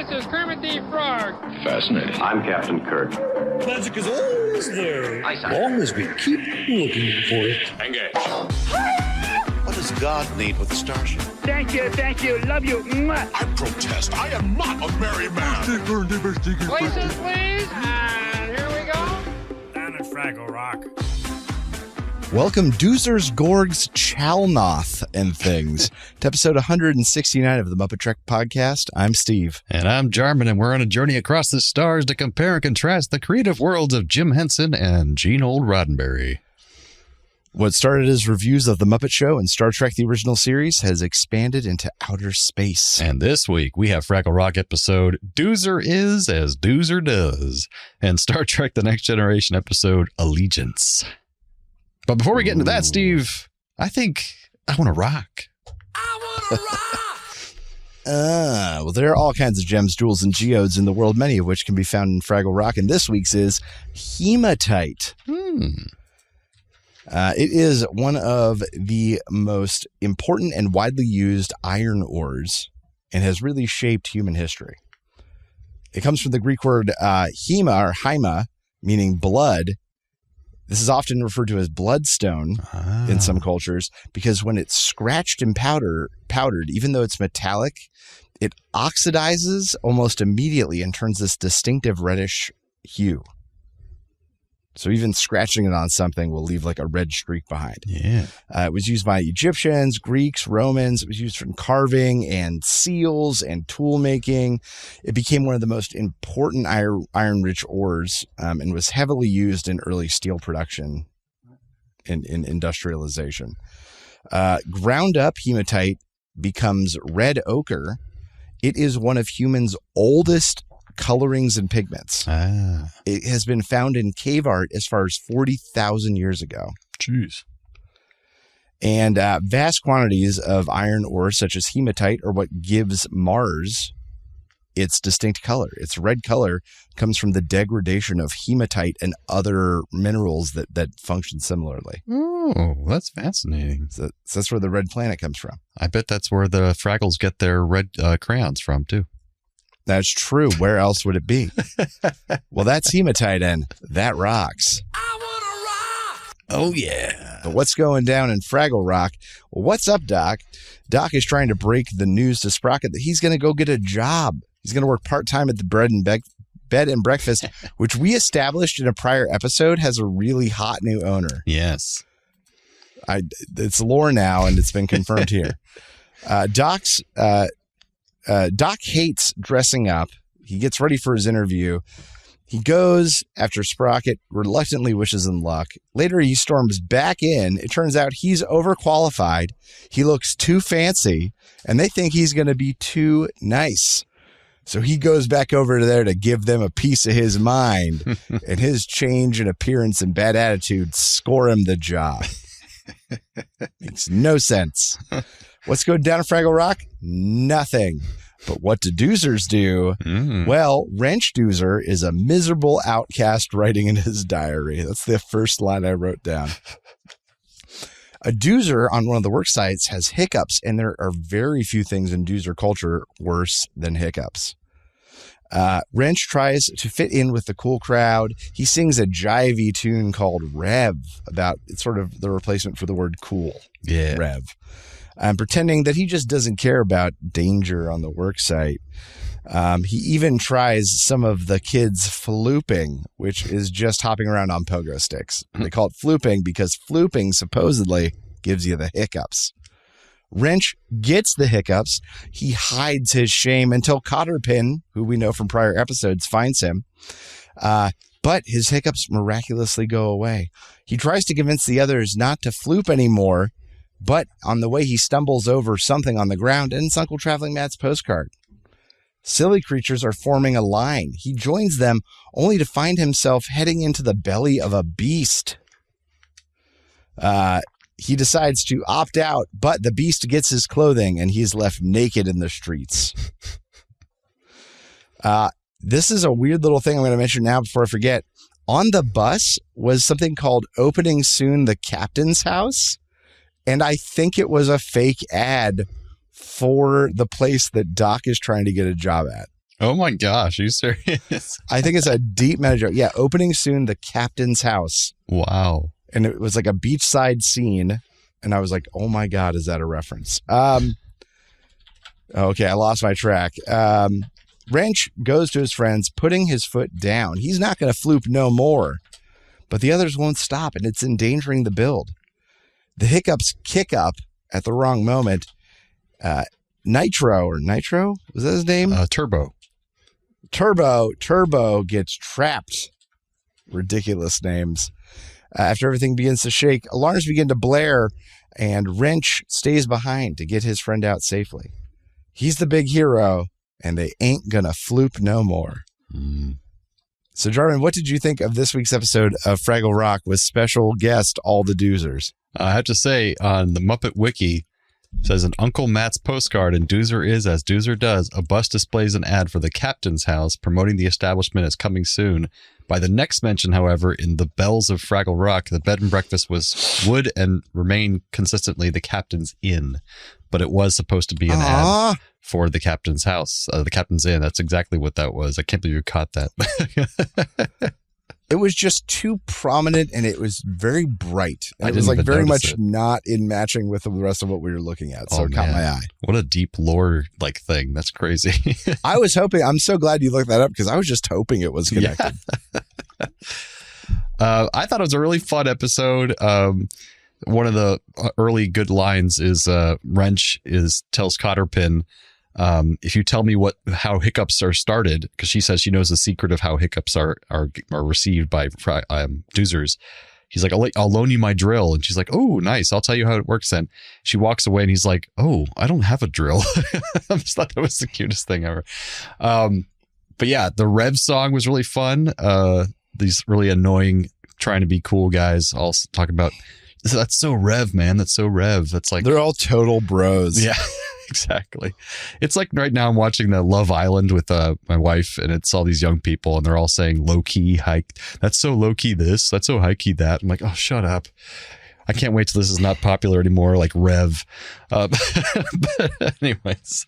this is Kermit the Frog. Fascinating. I'm Captain Kirk. Magic is always there, as long as we keep looking for it. Engage. What does God need with a starship? Thank you, love you. Mwah. I protest. I am not a merry man. Places, please, and here we go. Down at Fraggle Rock. Welcome, Doozers, Gorgs, Chalnoth, and things, to episode 169 of the MuppeTrek Podcast. I'm Steve. And I'm Jarman, and we're on a journey across the stars to compare and contrast the creative worlds of Jim Henson and Gene Old Roddenberry. What started as reviews of The Muppet Show and Star Trek the original series has expanded into outer space. And this week, we have Fraggle Rock episode Doozer Is as Doozer Does, and Star Trek The Next Generation episode Allegiance. But before we get into that, Steve, I think I want to rock. I want to rock! Well, there are all kinds of gems, jewels, and geodes in the world, many of which can be found in Fraggle Rock, and this week's is hematite. It is one of the most important and widely used iron ores and has really shaped human history. It comes from the Greek word hema or haima, meaning blood. This is often referred to as bloodstone in some cultures because when it's scratched and powdered, even though it's metallic, it oxidizes almost immediately and turns this distinctive reddish hue. So even scratching it on something will leave like a red streak behind. Yeah. It was used by Egyptians, Greeks, Romans. It was used for carving and seals and tool making. It became one of the most important iron-rich ores and was heavily used in early steel production in industrialization. Ground up hematite becomes red ochre. It is one of humans' oldest colorings and pigments. It has been found in cave art as far as 40,000 years ago. Jeez. And vast quantities of iron ore, such as hematite, are what gives Mars its distinct color. Its red color comes from the degradation of hematite and other minerals that function similarly. Oh, that's fascinating. So that's where the red planet comes from. I bet that's where the Fraggles get their red crayons from, too. That's true. Where else would it be? Well, that's hematite, and that rocks. I want to rock! Oh, yeah. But what's going down in Fraggle Rock? Well, what's up, Doc? Doc is trying to break the news to Sprocket that he's going to go get a job. He's going to work part-time at the Bed and Breakfast, which we established in a prior episode has a really hot new owner. Yes. It's lore now, and it's been confirmed here. Doc hates dressing up. He gets ready for his interview. He goes after Sprocket reluctantly wishes him luck. Later, he storms back in. It turns out he's overqualified. He looks too fancy, and they think he's going to be too nice. So he goes back over there to give them a piece of his mind, and his change in appearance and bad attitude score him the job. Makes no sense. What's going down in Fraggle Rock? Nothing. But what do Doozers do? Well, Wrench Doozer is a miserable outcast writing in his diary. That's the first line I wrote down. A Doozer on one of the work sites has hiccups, and there are very few things in Doozer culture worse than hiccups. Wrench tries to fit in with the cool crowd. He sings a jivey tune called Rev about it's sort of the replacement for the word cool. Yeah. Rev. Pretending that he just doesn't care about danger on the work site. He even tries some of the kids' flooping, which is just hopping around on pogo sticks. They call it flooping because flooping supposedly gives you the hiccups. Wrench gets the hiccups. He hides his shame until Cotterpin, who we know from prior episodes, finds him. But his hiccups miraculously go away. He tries to convince the others not to floop anymore, but on the way he stumbles over something on the ground, and it's Uncle Traveling Matt's postcard. Silly creatures are forming a line. He joins them only to find himself heading into the belly of a beast. He decides to opt out, but the beast gets his clothing and he's left naked in the streets. This is a weird little thing I'm going to mention now before I forget. On the bus was something called Opening Soon the Captain's House. And I think it was a fake ad for the place that Doc is trying to get a job at. Oh my gosh, are you serious? I think it's a deep meta joke. Yeah, opening soon, the captain's house. Wow. And it was like a beachside scene. And I was like, oh my God, is that a reference? Okay, I lost my track. Wrench goes to his friends, putting his foot down. He's not going to floop no more. But the others won't stop, and it's endangering the build. The hiccups kick up at the wrong moment. Nitro, was that his name? Turbo gets trapped. Ridiculous names. After everything begins to shake, alarms begin to blare, and Wrench stays behind to get his friend out safely. He's the big hero, and they ain't gonna floop no more. So, Jarman, what did you think of this week's episode of Fraggle Rock with special guest All the Doozers? I have to say, on the Muppet Wiki, it says an Uncle Matt's postcard and Doozer is as Doozer does. A bus displays an ad for the captain's house, promoting the establishment as coming soon. By the next mention, however, in the Bells of Fraggle Rock, the bed and breakfast would and remain consistently the captain's inn. But it was supposed to be an ad for the captain's house, the captain's inn. That's exactly what that was. I can't believe you caught that. It was just too prominent, and it was very bright. And it didn't was like even very notice much it. not in matching with the rest of what we were looking at. So it caught my eye. What a deep lore thing. That's crazy. I was hoping. I'm so glad you looked that up because I was just hoping it was connected. I thought it was a really fun episode. One of the early good lines is Wrench tells Cotterpin, if you tell me how hiccups are started, because she says she knows the secret of how hiccups are received by Doozers. He's like, I'll loan you my drill. And she's like, oh, nice. I'll tell you how it works then. She walks away and he's like, oh, I don't have a drill. I just thought that was the cutest thing ever. But yeah, the Rev song was really fun. These really annoying, trying to be cool guys all talking about, that's so Rev, man. That's so Rev. That's like, they're all total bros. Yeah. Exactly. It's like right now I'm watching the Love Island with my wife, and it's all these young people, and they're all saying low key hike. That's so low key this. That's so high key that. I'm like, oh, shut up. I can't wait till this is not popular anymore. Like Rev. But anyways,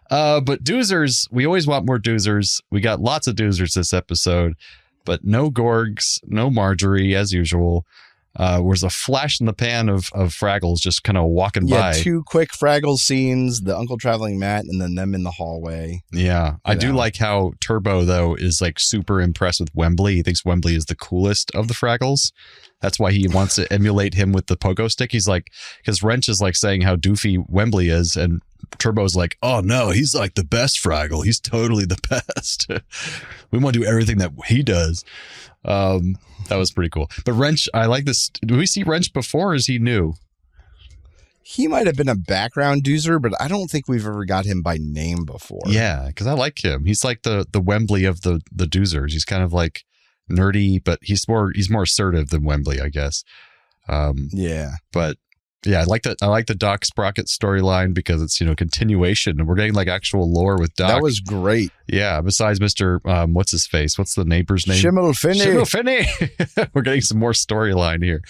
but Doozers. We always want more Doozers. We got lots of Doozers this episode, but no Gorgs, no Marjorie as usual. Was a flash in the pan of Fraggles just kind of walking by. Yeah, 2 quick Fraggle scenes, the Uncle Traveling Matt, and then them in the hallway. Yeah. I do like how Turbo, though, is like super impressed with Wembley. He thinks Wembley is the coolest of the Fraggles. That's why he wants to emulate him with the pogo stick. He's like, because Wrench is like saying how doofy Wembley is, and Turbo's like, oh no, he's like the best Fraggle. He's totally the best. We want to do everything that he does. That was pretty cool. But Wrench, I like this. Do we see Wrench before, or is he new? He might have been a background Doozer, but I don't think we've ever got him by name before. Yeah, because I like him. He's like the Wembley of the Doozers. He's kind of like nerdy, but he's more assertive than Wembley, I guess. Yeah. But yeah, I like the Doc Sprocket storyline because it's, continuation, and we're getting like actual lore with Doc. That was great. Yeah. Besides Mr. What's his face? What's the neighbor's name? Schimmelfinny. We're getting some more storyline here.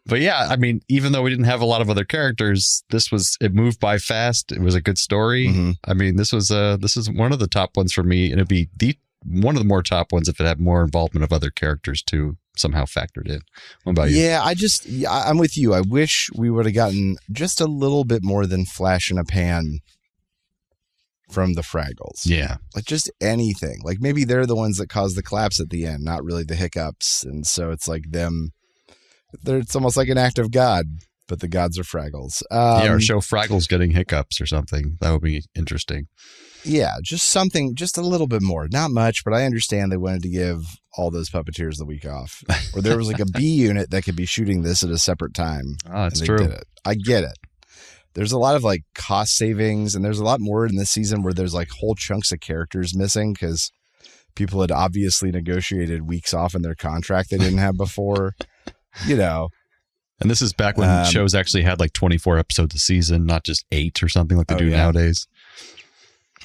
But yeah, I mean, even though we didn't have a lot of other characters, it moved by fast. It was a good story. Mm-hmm. I mean, this is one of the top ones for me, and it'd be one of the more top ones if it had more involvement of other characters too somehow factored in. What about you? Yeah, I'm with you. I wish we would have gotten just a little bit more than flash in a pan from the Fraggles. Yeah. Like just anything. Like maybe they're the ones that cause the collapse at the end, not really the hiccups. And so it's like them. It's almost like an act of God, but the gods are Fraggles. Or show Fraggles getting hiccups or something. That would be interesting. Yeah, just something, just a little bit more. Not much, but I understand they wanted to give all those puppeteers the week off. Or there was like a B unit that could be shooting this at a separate time. Oh, that's true. Did it. I get it. There's a lot of like cost savings, and there's a lot more in this season where there's like whole chunks of characters missing because people had obviously negotiated weeks off in their contract they didn't have before. And this is back when shows actually had like 24 episodes a season, not just 8 or something like they do nowadays.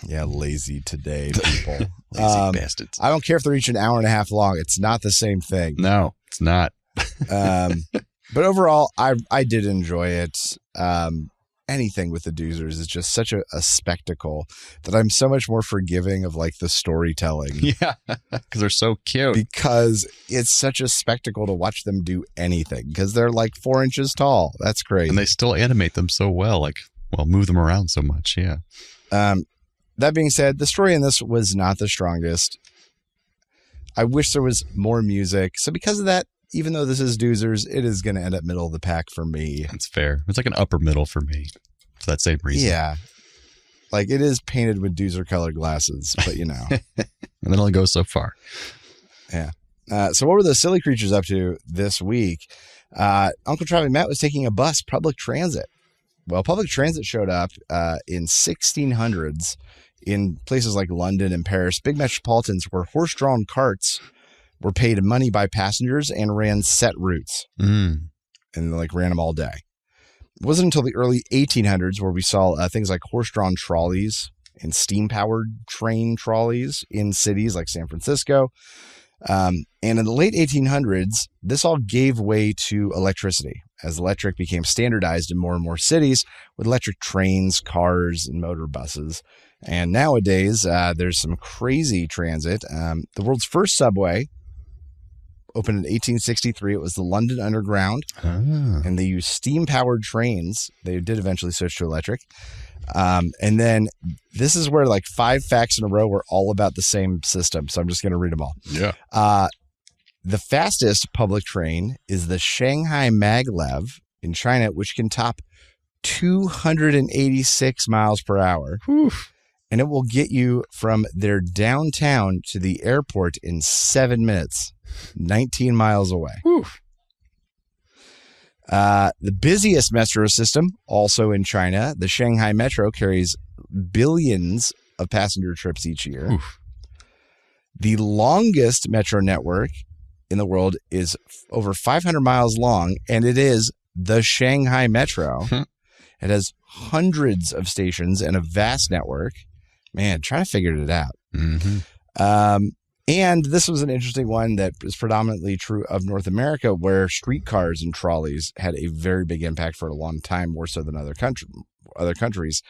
Yeah, lazy today, people. Lazy bastards. I don't care if they're each an hour and a half long. It's not the same thing. No, it's not. But overall, I did enjoy it. anything with the Doozers is just such a spectacle that I'm so much more forgiving of like the storytelling. Yeah, because they're so cute. Because it's such a spectacle to watch them do anything because they're like 4 inches tall. That's crazy. And they still animate them so well, move them around so much. Yeah. That being said, the story in this was not the strongest. I wish there was more music. So because of that, even though this is Doozers, it is going to end up middle of the pack for me. That's fair. It's like an upper middle for me for that same reason. Yeah. Like it is painted with Doozer colored glasses, but you know. And it only goes so far. Yeah. So what were the silly creatures up to this week? Uncle Travis Matt was taking a bus, public transit. Well, public transit showed up in 1600s in places like London and Paris, big metropolitans where horse-drawn carts were paid money by passengers and ran set routes and like ran them all day. It wasn't until the early 1800s where we saw things like horse-drawn trolleys and steam-powered train trolleys in cities like San Francisco. And in the late 1800s, this all gave way to electricity as electric became standardized in more and more cities with electric trains, cars, and motor buses. And nowadays, there's some crazy transit. The world's first subway opened in 1863. It was the London Underground, and they used steam-powered trains. They did eventually switch to electric. And then this is where like 5 facts in a row were all about the same system. So I'm just going to read them all. Yeah. The fastest public train is the Shanghai Maglev in China, which can top 286 miles per hour. Whew. And it will get you from their downtown to the airport in 7 minutes, 19 miles away. Whew. The busiest metro system, also in China, the Shanghai Metro carries billions of passenger trips each year. Oof. The longest metro network in the world is over 500 miles long, and it is the Shanghai Metro. It has hundreds of stations and a vast network. Man, trying to figure it out. Mm-hmm. And this was an interesting one that is predominantly true of North America, where streetcars and trolleys had a very big impact for a long time, more so than other countries.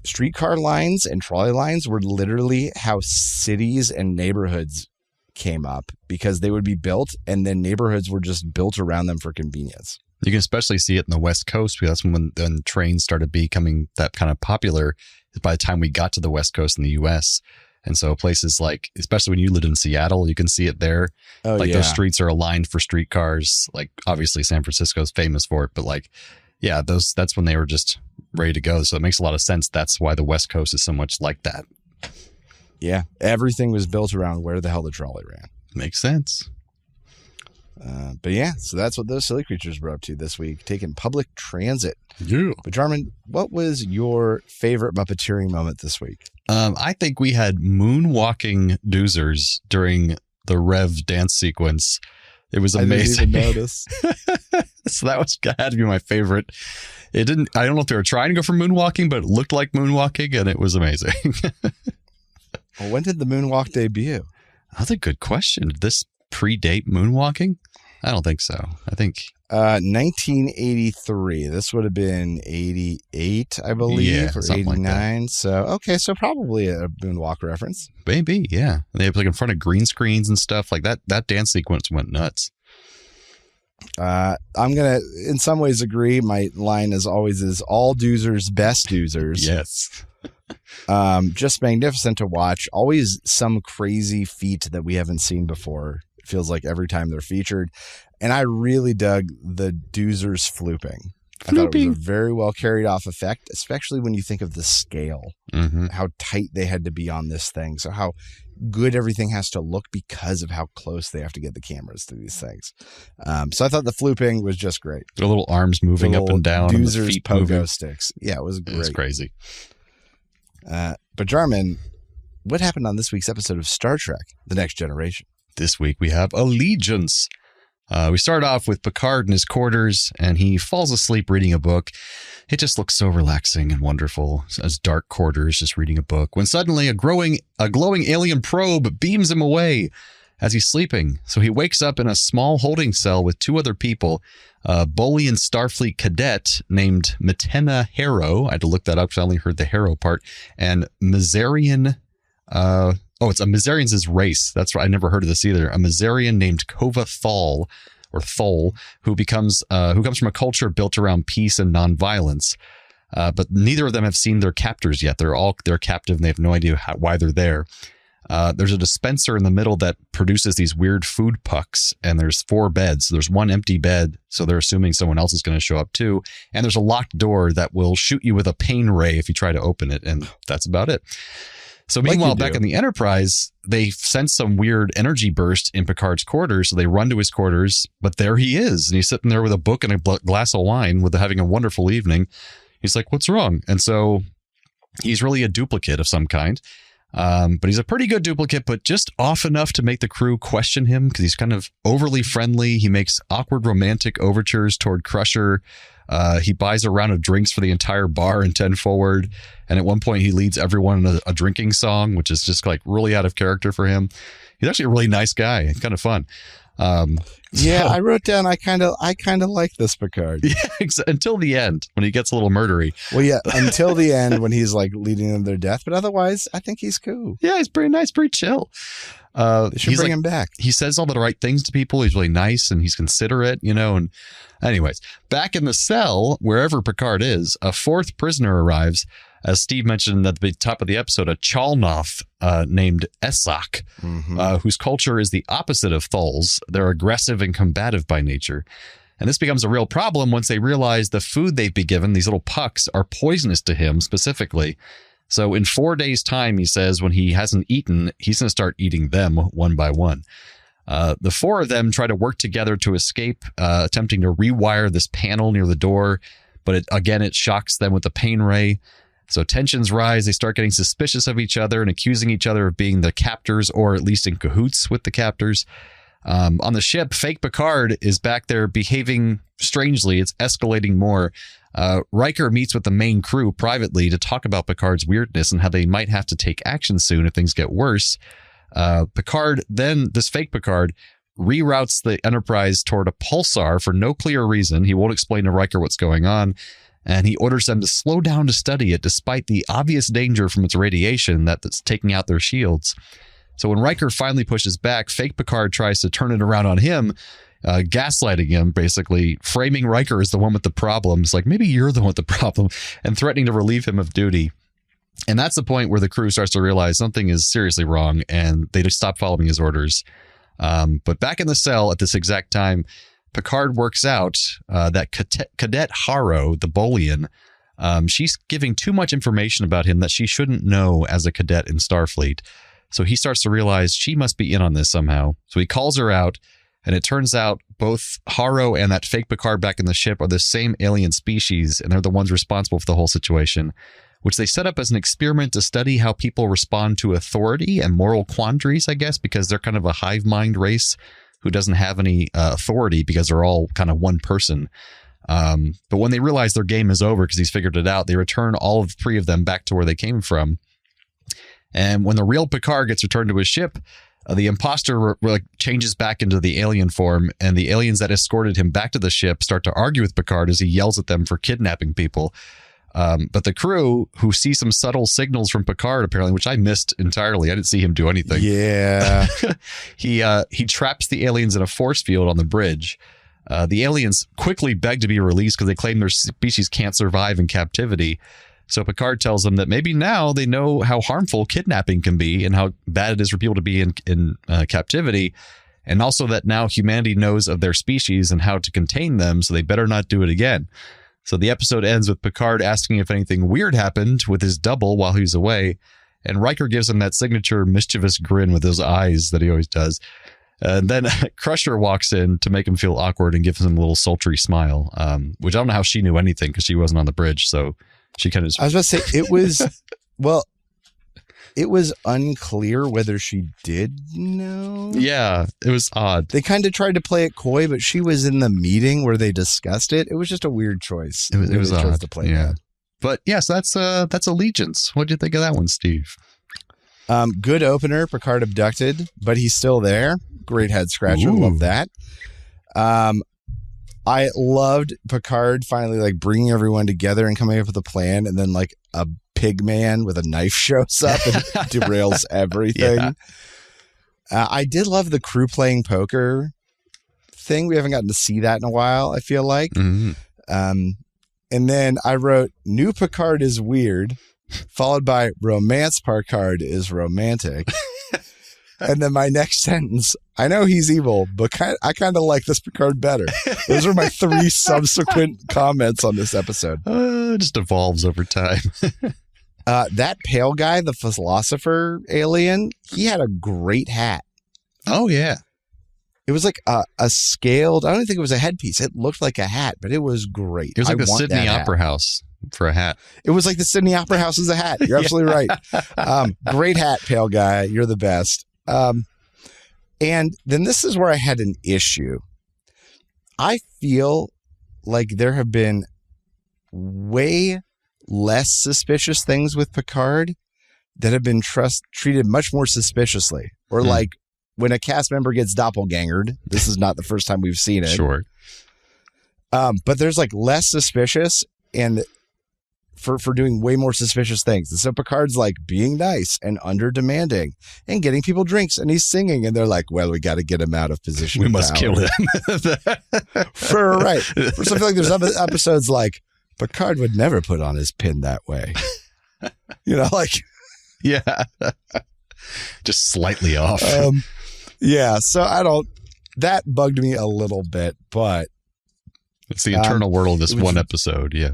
Streetcar lines and trolley lines were literally how cities and neighborhoods came up, because they would be built and then neighborhoods were just built around them for convenience. You can especially see it in the West Coast, because that's when trains started becoming that kind of popular by the time we got to the West Coast in the U.S. And so places like, especially when you lived in Seattle, you can see it there. Those streets are aligned for streetcars. Like obviously San Francisco is famous for it, but that's when they were just ready to go. So it makes a lot of sense. That's why the West Coast is so much like that. Yeah. Everything was built around where the hell the trolley ran. Makes sense. But yeah, so that's what those silly creatures were up to this week, taking public transit. Yeah. But Jarman, what was your favorite Muppeteering moment this week? I think we had moonwalking Doozers during the Rev dance sequence. It was amazing. I didn't even notice. So that had to be my favorite. I don't know if they were trying to go for moonwalking, but it looked like moonwalking, and it was amazing. Well, when did the moonwalk debut? That's a good question. Did this predate moonwalking? I don't think so. I think 1983. This would have been 88, I believe, or 89. Like so, okay, so probably a moonwalk reference. Maybe, yeah. They have in front of green screens and stuff like that. That dance sequence went nuts. I'm gonna, in some ways, agree. My line, as always, is all Doozers, best Doozers. Yes. Just magnificent to watch. Always some crazy feat that we haven't seen before. It feels like every time they're featured. And I really dug the Doozers flooping. I thought it was a very well carried off effect, especially when you think of the scale, how tight they had to be on this thing. So how good everything has to look because of how close they have to get the cameras to these things. So I thought the flooping was just great. The little arms moving up and down. Doozers and the feet pogo moving. sticks. Yeah, it was great. It was crazy. But Jarman, what happened on this week's episode of Star Trek: The Next Generation? This week we have Allegiance. We start off with Picard in his quarters, and he falls asleep reading a book. It just looks so relaxing and wonderful, as dark quarters, just reading a book, when suddenly a glowing alien probe beams him away, as he's sleeping. So he wakes up in a small holding cell with 2 other people, a Bolian Starfleet cadet named Matena Harrow. I had to look that up because I only heard the Harrow part. And Mazarian, it's a Mazarian's his race. That's right. I never heard of this either. A Mazarian named Kova Thal, or Thol, who comes from a culture built around peace and nonviolence. But neither of them have seen their captors yet. They're captive and they have no idea why they're there. There's a dispenser in the middle that produces these weird food pucks, and there's 4 beds. There's 1 empty bed, so they're assuming someone else is going to show up too. And there's a locked door that will shoot you with a pain ray if you try to open it, and that's about it. So meanwhile, back in the Enterprise, they sense some weird energy burst in Picard's quarters, so they run to his quarters, but there he is, and he's sitting there with a book and a glass of wine, having a wonderful evening. He's like, what's wrong? And so he's really a duplicate of some kind. But he's a pretty good duplicate, but just off enough to make the crew question him because he's kind of overly friendly. He makes awkward romantic overtures toward Crusher. He buys a round of drinks for the entire bar in 10 Forward. And at one point he leads everyone in a drinking song, which is just like really out of character for him. He's actually a really nice guy. It's kind of fun. I wrote down I kind of like this Picard. Yeah, until the end when he gets a little murdery. Well, yeah, until the end when he's like leading them to their death, but otherwise I think he's cool. Yeah, he's pretty nice, pretty chill. They should bring him back. He says all the right things to people. He's really nice and he's considerate, and anyways, back in the cell, wherever Picard is, a 4th prisoner arrives. As Steve mentioned at the top of the episode, a Chalnoth named Essak, whose culture is the opposite of Thol's. They're aggressive and combative by nature. And this becomes a real problem once they realize the food they've been given, these little pucks, are poisonous to him specifically. So in 4 days' time, he says, when he hasn't eaten, he's going to start eating them one by one. The 4 of them try to work together to escape, attempting to rewire this panel near the door. But it shocks them with the pain ray. So tensions rise. They start getting suspicious of each other and accusing each other of being the captors, or at least in cahoots with the captors. On the ship, fake Picard is back there behaving strangely. It's escalating more. Riker meets with the main crew privately to talk about Picard's weirdness and how they might have to take action soon if things get worse. This fake Picard reroutes the Enterprise toward a pulsar for no clear reason. He won't explain to Riker what's going on. And he orders them to slow down to study it despite the obvious danger from its radiation that's taking out their shields. So when Riker finally pushes back, fake Picard tries to turn it around on him, gaslighting him, basically framing Riker as the one with the problems, like maybe you're the one with the problem, and threatening to relieve him of duty. And that's the point where the crew starts to realize something is seriously wrong, and they just stop following his orders. But back in the cell at this exact time, Picard works out that Cadet Harrow, the Bolian, she's giving too much information about him that she shouldn't know as a cadet in Starfleet. So he starts to realize she must be in on this somehow. So he calls her out, and it turns out both Harrow and that fake Picard back in the ship are the same alien species, and they're the ones responsible for the whole situation, which they set up as an experiment to study how people respond to authority and moral quandaries, I guess, because they're kind of a hive mind race who doesn't have any authority because they're all kind of one person. But when they realize their game is over because he's figured it out, they return all of 3 of them back to where they came from. And when the real Picard gets returned to his ship, the imposter changes back into the alien form, and the aliens that escorted him back to the ship start to argue with Picard as he yells at them for kidnapping people. But the crew, who see some subtle signals from Picard, apparently, which I missed entirely. I didn't see him do anything. Yeah. He traps the aliens in a force field on the bridge. The aliens quickly beg to be released because they claim their species can't survive in captivity. So Picard tells them that maybe now they know how harmful kidnapping can be and how bad it is for people to be in captivity. And also that now humanity knows of their species and how to contain them, so they better not do it again. So the episode ends with Picard asking if anything weird happened with his double while he was away. And Riker gives him that signature mischievous grin with his eyes that he always does. And then Crusher walks in to make him feel awkward and gives him a little sultry smile, which I don't know how she knew anything because she wasn't on the bridge. So she kind of... I was about to say, it was... well, it was unclear whether she did know. Yeah, it was odd. They kind of tried to play it coy, but she was in the meeting where they discussed it. It was just a weird choice. It was odd to play yeah. that. But yes, that's Allegiance. What did you think of that one, Steve? Good opener. Picard abducted, but he's still there. Great head scratcher. Ooh. Love that. I loved Picard finally like bringing everyone together and coming up with a plan, and then like a pig man with a knife shows up and derails everything. Yeah. I did love the crew playing poker thing. We haven't gotten to see that in a while, I feel like. Mm-hmm. And then I wrote, new Picard is weird, followed by romance Picard is romantic. And then my next sentence, I know he's evil, but I kind of like this Picard better. Those are my 3 subsequent comments on this episode. It just evolves over time. That pale guy, the philosopher alien, he had a great hat. Oh, yeah. It was like a scaled, I don't think it was a headpiece. It looked like a hat, but it was great. It was like the Sydney Opera House for a hat. It was like the Sydney Opera House as a hat. You're absolutely right. Great hat, pale guy. You're the best. And then this is where I had an issue. I feel like there have been way less suspicious things with Picard that have been treated much more suspiciously. Or like when a cast member gets doppelgangered, this is not the first time we've seen it. Sure. But there's like less suspicious and for doing way more suspicious things. And so Picard's like being nice and under demanding and getting people drinks, and he's singing, and they're like, well, we got to get him out of position. We must kill him. Right. First, I feel like there's episodes like Picard would never put on his pin that way. Like. Yeah. Just slightly off. Yeah. So that bugged me a little bit, but. It's the internal world of this one episode. Yeah.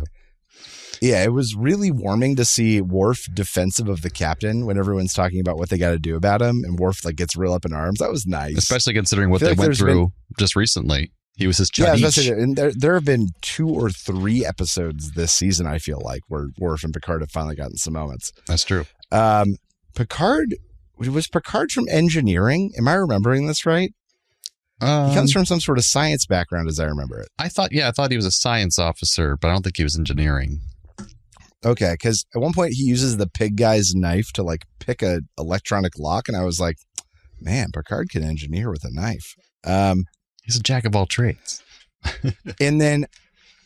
Yeah, it was really warming to see Worf defensive of the captain when everyone's talking about what they got to do about him, and Worf like gets real up in arms. That was nice, especially considering what they went through just recently. He was his judge. Yeah, and there have been 2 or 3 episodes this season, I feel like, where Worf and Picard have finally gotten some moments. That's true. Picard from engineering. Am I remembering this right? He comes from some sort of science background, as I remember it. I thought he was a science officer, but I don't think he was engineering. Okay, because at one point he uses the pig guy's knife to like pick a electronic lock, and I was like, man, Picard can engineer with a knife. He's a jack of all trades. And then,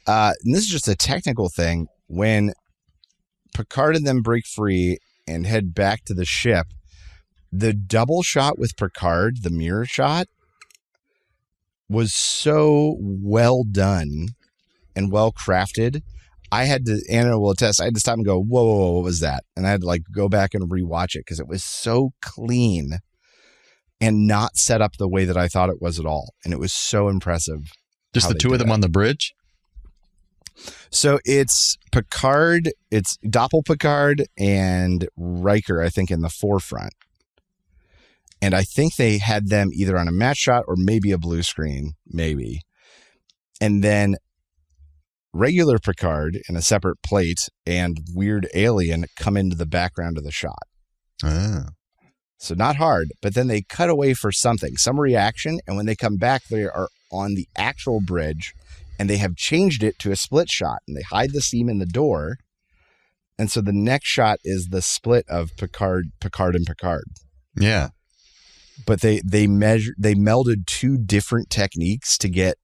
and this is just a technical thing, when Picard and them break free and head back to the ship, the double shot with Picard, the mirror shot, was so well done and well crafted. Anna will attest, I had to stop and go, whoa, what was that? And I had to like go back and rewatch it because it was so clean and not set up the way that I thought it was at all. And it was so impressive. Just the 2 of them on the bridge? So it's Picard, it's Doppel Picard and Riker, I think, in the forefront. And I think they had them either on a match shot or maybe a blue screen, maybe. And then regular Picard in a separate plate and weird alien come into the background of the shot. So not hard, but then they cut away for something, some reaction. And when they come back, they are on the actual bridge and they have changed it to a split shot, and they hide the seam in the door. And so the next shot is the split of Picard, and Picard. Yeah. But they melded 2 different techniques to get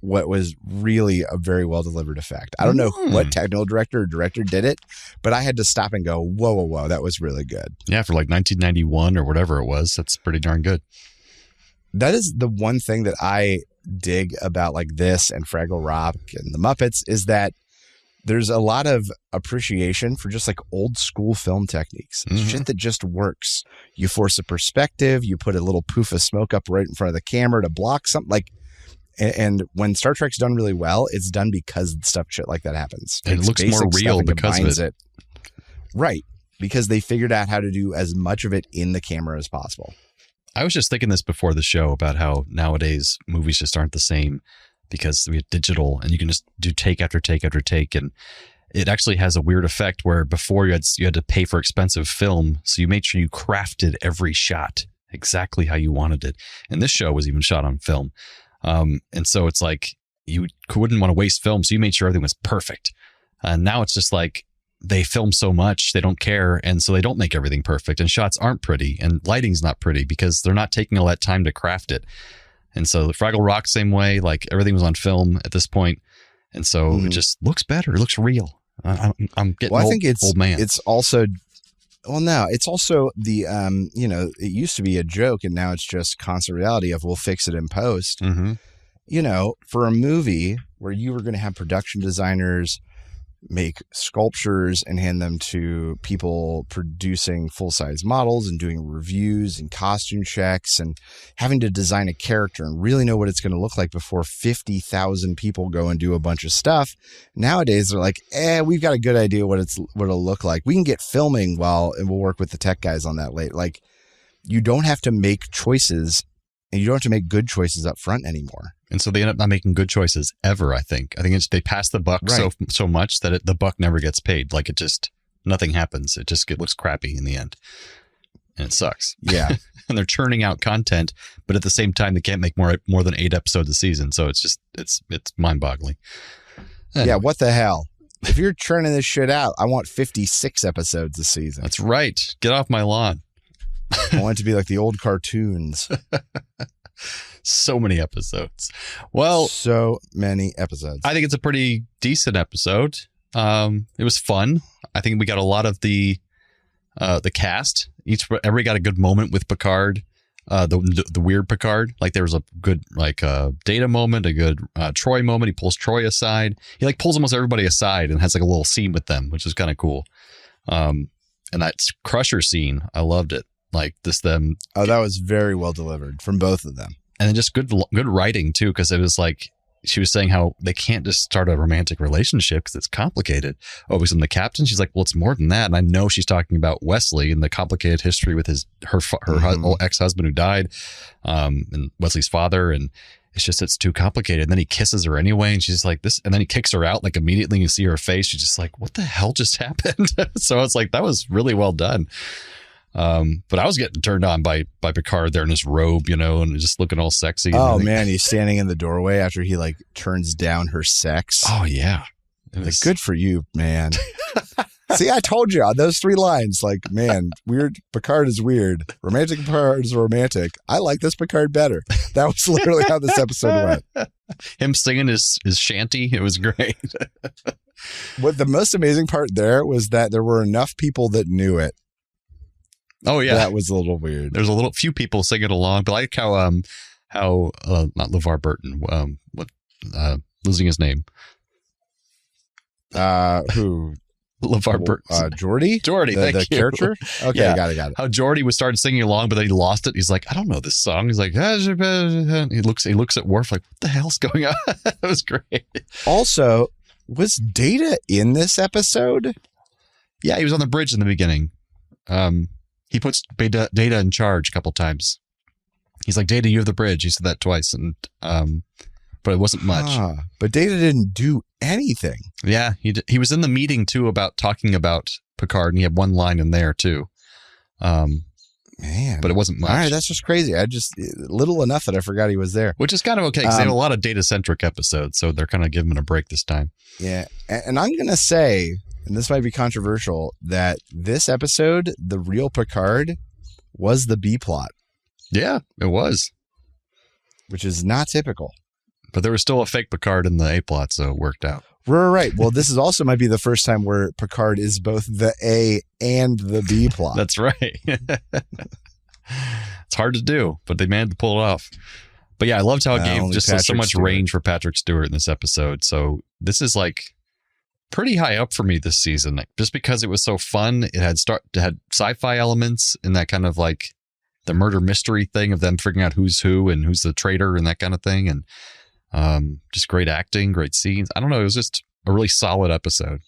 what was really a very well delivered effect. I don't know what technical director or director did it, but I had to stop and go, whoa, that was really good. Yeah, for like 1991 or whatever it was, that's pretty darn good. That is the one thing that I dig about like this and Fraggle Rock and the Muppets, is that there's a lot of appreciation for just like old school film techniques. Shit that just works. You force a perspective, you put a little poof of smoke up right in front of the camera to block something like. And when Star Trek's done really well, it's done because shit like that happens. And it looks more real because of it. Right. Because they figured out how to do as much of it in the camera as possible. I was just thinking this before the show about how nowadays movies just aren't the same because we have digital and you can just do take after take after take. And it actually has a weird effect where before you had to pay for expensive film. So you made sure you crafted every shot exactly how you wanted it. And this show was even shot on film. And so it's like you wouldn't want to waste film, so you made sure everything was perfect. And now it's just like they film so much, they don't care. And so they don't make everything perfect. And shots aren't pretty and lighting's not pretty because they're not taking all that time to craft it. And so the Fraggle Rock, same way, like everything was on film at this point. And so it just looks better. It looks real. I'm getting I think old man. It's also, it's also the, it used to be a joke and now it's just constant reality of we'll fix it in post. Mm-hmm. For a movie where you were going to have production designers make sculptures and hand them to people producing full-size models and doing reviews and costume checks and having to design a character and really know what it's going to look like before 50,000 people go and do a bunch of stuff. Nowadays, they're like, we've got a good idea what it'll look like. We can get filming and we'll work with the tech guys on that later. Like, you don't have to make choices and you don't have to make good choices up front anymore. And so they end up not making good choices ever, I think. I think they pass the buck so much that the buck never gets paid. Like nothing happens. It looks crappy in the end. And it sucks. Yeah. And they're churning out content, but at the same time, they can't make more than 8 episodes a season. So it's mind-boggling. Anyway. Yeah, what the hell? If you're churning this shit out, I want 56 episodes a season. That's right. Get off my lawn. I want it to be like the old cartoons. So many episodes. Well, so many episodes. I think it's a pretty decent episode. It was fun. I think we got a lot of the cast. Everybody got a good moment with Picard. The weird Picard. Like there was a good Data moment, a good Troy moment. He pulls Troy aside. He pulls almost everybody aside and has a little scene with them, which is kind of cool. And that Crusher scene, I loved it. Them. Oh, that was very well delivered from both of them. And then just good writing too, because it was she was saying how they can't just start a romantic relationship because it's complicated. Oh, because I'm the captain. She's like, well, it's more than that. And I know she's talking about Wesley and the complicated history with her ex-husband who died, and Wesley's father. And it's too complicated. And then he kisses her anyway, and she's like this. And then he kicks her out immediately. You see her face. She's just like, what the hell just happened? So it's that was really well done. But I was getting turned on by Picard there in his robe, and just looking all sexy. Oh man, he's standing in the doorway after he turns down her sex. Oh yeah, good for you, man. See, I told you those 3 lines. Man, weird Picard is weird. Romantic Picard is romantic. I like this Picard better. That was literally how this episode went. Him singing his shanty. It was great. What the most amazing part there was that there were enough people that knew it. Oh yeah, that was a little weird. There's few people singing along, but I like how not LeVar Burton, losing his name. Who? LeVar Burton. Geordi? Geordi, thank you. The character? Okay, yeah. Got it. How Geordi was started singing along, but then he lost it. He's like, I don't know this song. He's like, he looks at Worf like, what the hell's going on? That was great. Also, was Data in this episode? Yeah, he was on the bridge in the beginning. He puts Data in charge a couple times. He's like, Data, you have the bridge. He said that twice, and but it wasn't much. But Data didn't do anything. Yeah, he was in the meeting too about talking about Picard, and he had one line in there too. Man, but it wasn't much. All right, that's just crazy. I just little enough that I forgot he was there, which is kind of okay because they have a lot of Data-centric episodes, so they're kind of giving him a break this time. Yeah, and I'm gonna say, and this might be controversial, that this episode, the real Picard, was the B plot. Yeah, it was. Which is not typical. But there was still a fake Picard in the A plot, so it worked out. Right. Well, this is also might be the first time where Picard is both the A and the B plot. That's right. It's hard to do, but they managed to pull it off. But yeah, I loved how it gave just so much range for Patrick Stewart in this episode. So this is pretty high up for me this season, just because it was so fun. It had sci-fi elements and that kind of the murder mystery thing of them figuring out who's who and who's the traitor and that kind of thing. And just great acting, great scenes. I don't know. It was just a really solid episode.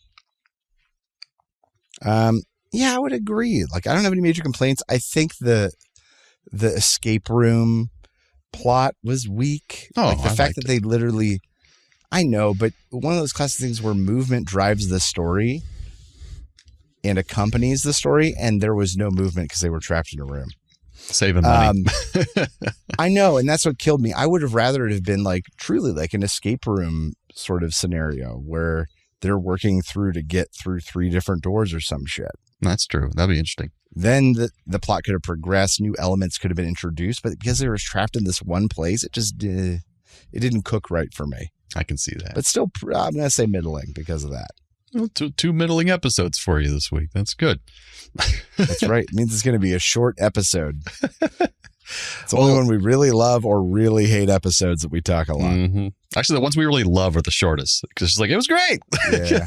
Yeah, I would agree. I don't have any major complaints. I think the escape room plot was weak. Oh, the fact that they literally, I know, but one of those classic things where movement drives the story and accompanies the story, and there was no movement because they were trapped in a room. Saving money. I know, and that's what killed me. I would have rather it have been truly an escape room sort of scenario where they're working through to get through 3 different doors or some shit. That's true. That'd be interesting. Then the plot could have progressed. New elements could have been introduced, but because they were trapped in this one place, it just it didn't cook right for me. I can see that. But still, I'm going to say middling because of that. Well, two middling episodes for you this week. That's good. That's right. It means it's going to be a short episode. It's the only one we really love or really hate episodes that we talk a lot. Mm-hmm. Actually, the ones we really love are the shortest because it's like, it was great. Yeah.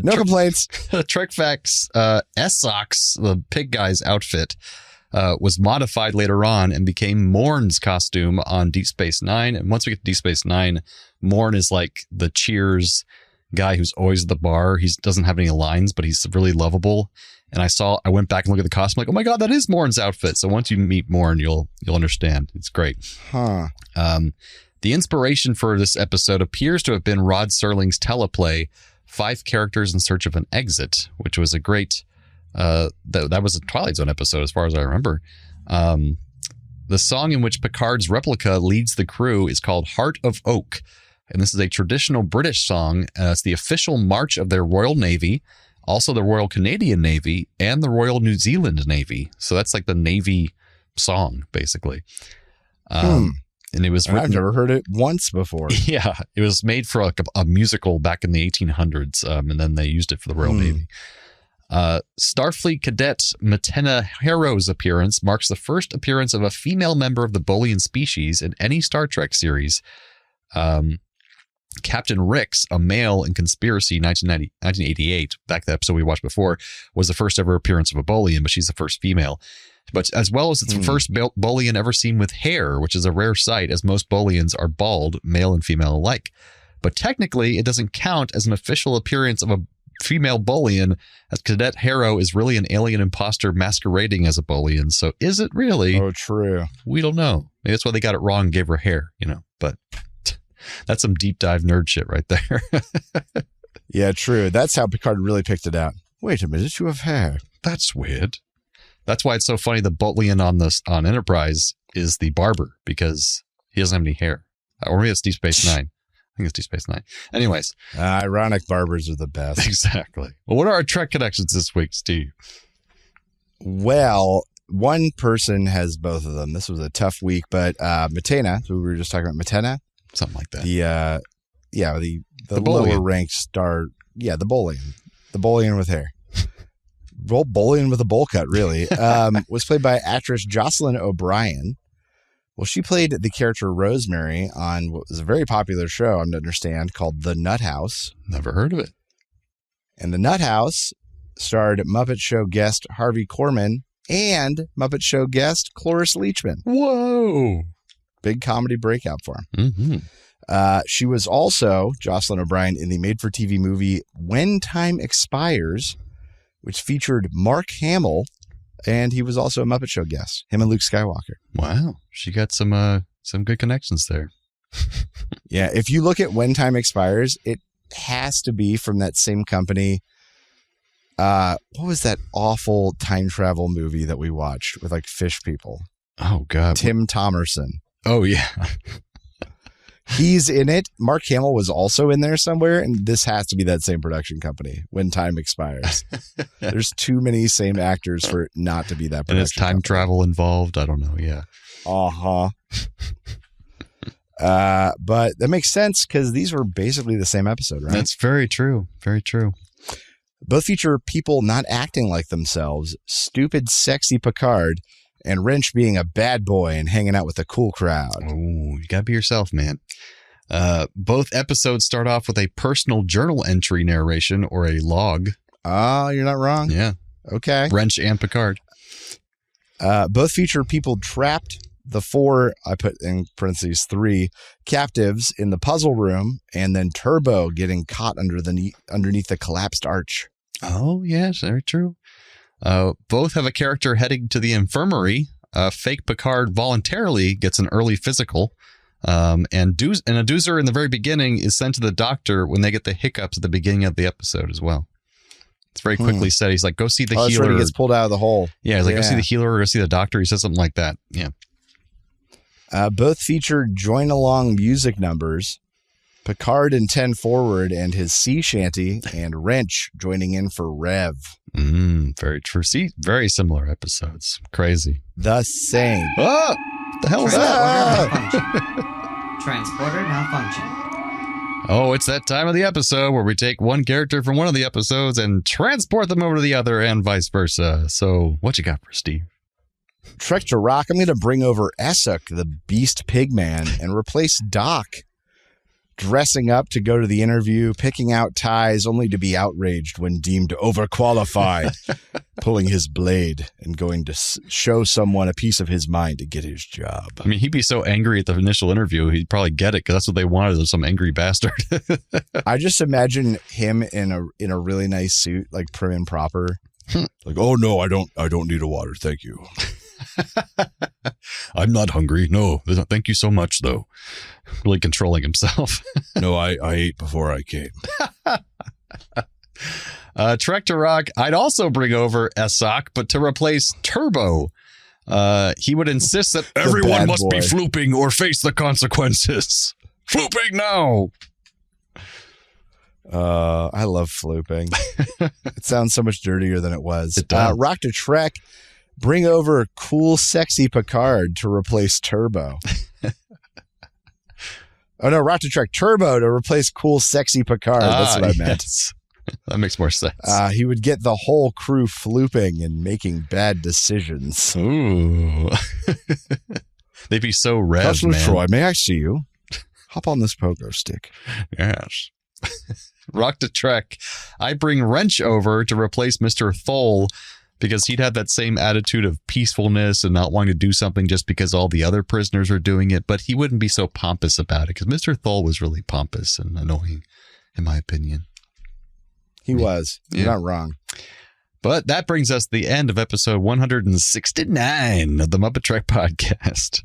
No complaints. Trek Facts, Essox, the pig guy's outfit, was modified later on and became Morn's costume on Deep Space Nine. And once we get to Deep Space Nine, Morn is like the Cheers guy who's always at the bar. He doesn't have any lines, but he's really lovable. And I went back and looked at the costume, like, oh my God, that is Morn's outfit. So once you meet Morn, you'll understand. It's great. Huh. The inspiration for this episode appears to have been Rod Serling's teleplay, 5 Characters in Search of an Exit, which was a great, that was a Twilight Zone episode as far as I remember. The song in which Picard's replica leads the crew is called Heart of Oak. And this is a traditional British song. It's the official march of their Royal Navy, also the Royal Canadian Navy, and the Royal New Zealand Navy. So that's like the Navy song, basically. And it was written, I've never heard it once before. Yeah, it was made for like a musical back in the 1800s, and then they used it for the Royal Navy. Starfleet Cadet Matenna Harrow's appearance marks the first appearance of a female member of the Bolian species in any Star Trek series. Captain Rix, a male in Conspiracy 1988, back the episode we watched before, was the first ever appearance of a Bolian, but she's the first female. But as well as it's the first Bolian ever seen with hair, which is a rare sight, as most Bolians are bald, male and female alike. But technically, it doesn't count as an official appearance of a female Bolian, as Cadet Harrow is really an alien imposter masquerading as a Bolian. So is it really? Oh, true. We don't know. Maybe that's why they got it wrong and gave her hair, but that's some deep dive nerd shit right there. Yeah, true. That's how Picard really picked it out. Wait a minute, you have hair. That's weird. That's why it's so funny. The Bolian on Enterprise is the barber because he doesn't have any hair. Or maybe it's Deep Space Nine. I think it's Deep Space Nine. Anyways. Ironic barbers are the best. Exactly. Well, what are our Trek connections this week, Steve? Well, one person has both of them. This was a tough week, but Matenna, who we were just talking about, Matenna. Something like that. The lower ranked star. Yeah, the Bolian. The Bolian with hair. Bolian with a bowl cut, really. Was played by actress Jocelyn O'Brien. Well, she played the character Rosemary on what was a very popular show, I'm to understand, called The Nut House. Never heard of it. And The Nut House starred Muppet Show guest Harvey Korman and Muppet Show guest Cloris Leachman. Whoa. Big comedy breakout for him. Mm-hmm. She was also, Jocelyn O'Brien, in the made-for-TV movie When Time Expires, which featured Mark Hamill, and he was also a Muppet Show guest, him and Luke Skywalker. Wow. She got some good connections there. Yeah, if you look at When Time Expires, it has to be from that same company. What was that awful time travel movie that we watched with like fish people? Oh, God. Tim Thomerson. Oh, yeah. He's in it. Mark Hamill was also in there somewhere, and this has to be that same production company, When Time Expires. There's too many same actors for it not to be that production And it's time travel involved? I don't know, yeah. Uh-huh. But that makes sense because these were basically the same episode, right? That's very true. Very true. Both feature people not acting like themselves, stupid, sexy Picard, and Wrench being a bad boy and hanging out with a cool crowd. Oh, you gotta be yourself, man. Both episodes start off with a personal journal entry narration or a log. Oh, you're not wrong. Yeah. Okay. Wrench and Picard. Both feature people trapped, the 4, I put in parentheses 3, captives in the puzzle room, and then Turbo getting caught underneath the collapsed arch. Oh, yes, very true. Both have a character heading to the infirmary. Fake Picard voluntarily gets an early physical. And a Doozer in the very beginning is sent to the doctor when they get the hiccups at the beginning of the episode as well. It's very quickly said. He's like, go see the healer. That's right, he gets pulled out of the hole. Yeah, he's like, go see the healer or go see the doctor. He says something like that. Yeah. Both feature join-along music numbers. Picard in 10 Forward and his sea shanty, and Wrench joining in for Rev. Very true. See, very similar episodes. Crazy. The same. Oh, the hell is that? Transporter malfunction. Oh, it's that time of the episode where we take one character from one of the episodes and transport them over to the other and vice versa. So what you got for Steve? Trek to Rock, I'm going to bring over Essek, the Beast Pigman, and replace Doc. Dressing up to go to the interview, picking out ties only to be outraged when deemed overqualified, pulling his blade and going to show someone a piece of his mind to get his job. I mean, he'd be so angry at the initial interview, he'd probably get it because that's what they wanted, was some angry bastard. I just imagine him in a really nice suit, like prim and proper. Like, oh no, I don't need a water, thank you. I'm not hungry. No, thank you so much, though. Really controlling himself. No, I ate before I came. Trek to Rock, I'd also bring over Essek, but to replace Turbo. He would insist that everyone must be flooping or face the consequences. Flooping now. I love flooping. It sounds so much dirtier than it was. It does. Rock to Trek, bring over cool, sexy Picard to replace Turbo. Oh no, Rock to Trek Turbo to replace cool, sexy Picard. That's what I meant. Yes. That makes more sense. He would get the whole crew flooping and making bad decisions. Ooh. They'd be so red, man. Troy, may I see you? Hop on this pogo stick. Yes. Rock to Trek, I bring Wrench over to replace Mr. Thole because he'd have that same attitude of peacefulness and not wanting to do something just because all the other prisoners are doing it, but he wouldn't be so pompous about it because Mr. Thole was really pompous and annoying, in my opinion. He was. You're not wrong. But that brings us to the end of episode 169 of the MuppeTrek Podcast.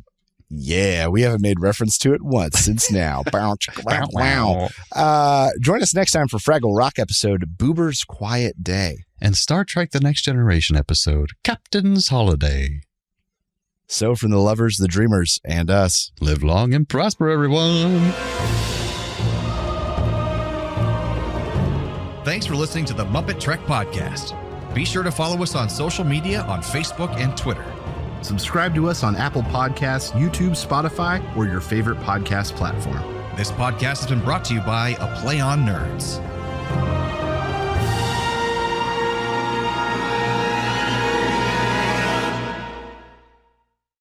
Yeah, we haven't made reference to it once since now. Wow. Join us next time for Fraggle Rock episode Boober's Quiet Day. And Star Trek The Next Generation episode Captain's Holiday. So from the lovers, the dreamers, and us. Live long and prosper, everyone. Thanks for listening to the MuppeTrek Podcast. Be sure to follow us on social media on Facebook and Twitter. Subscribe to us on Apple Podcasts, YouTube, Spotify, or your favorite podcast platform. This podcast has been brought to you by A Play on Nerds.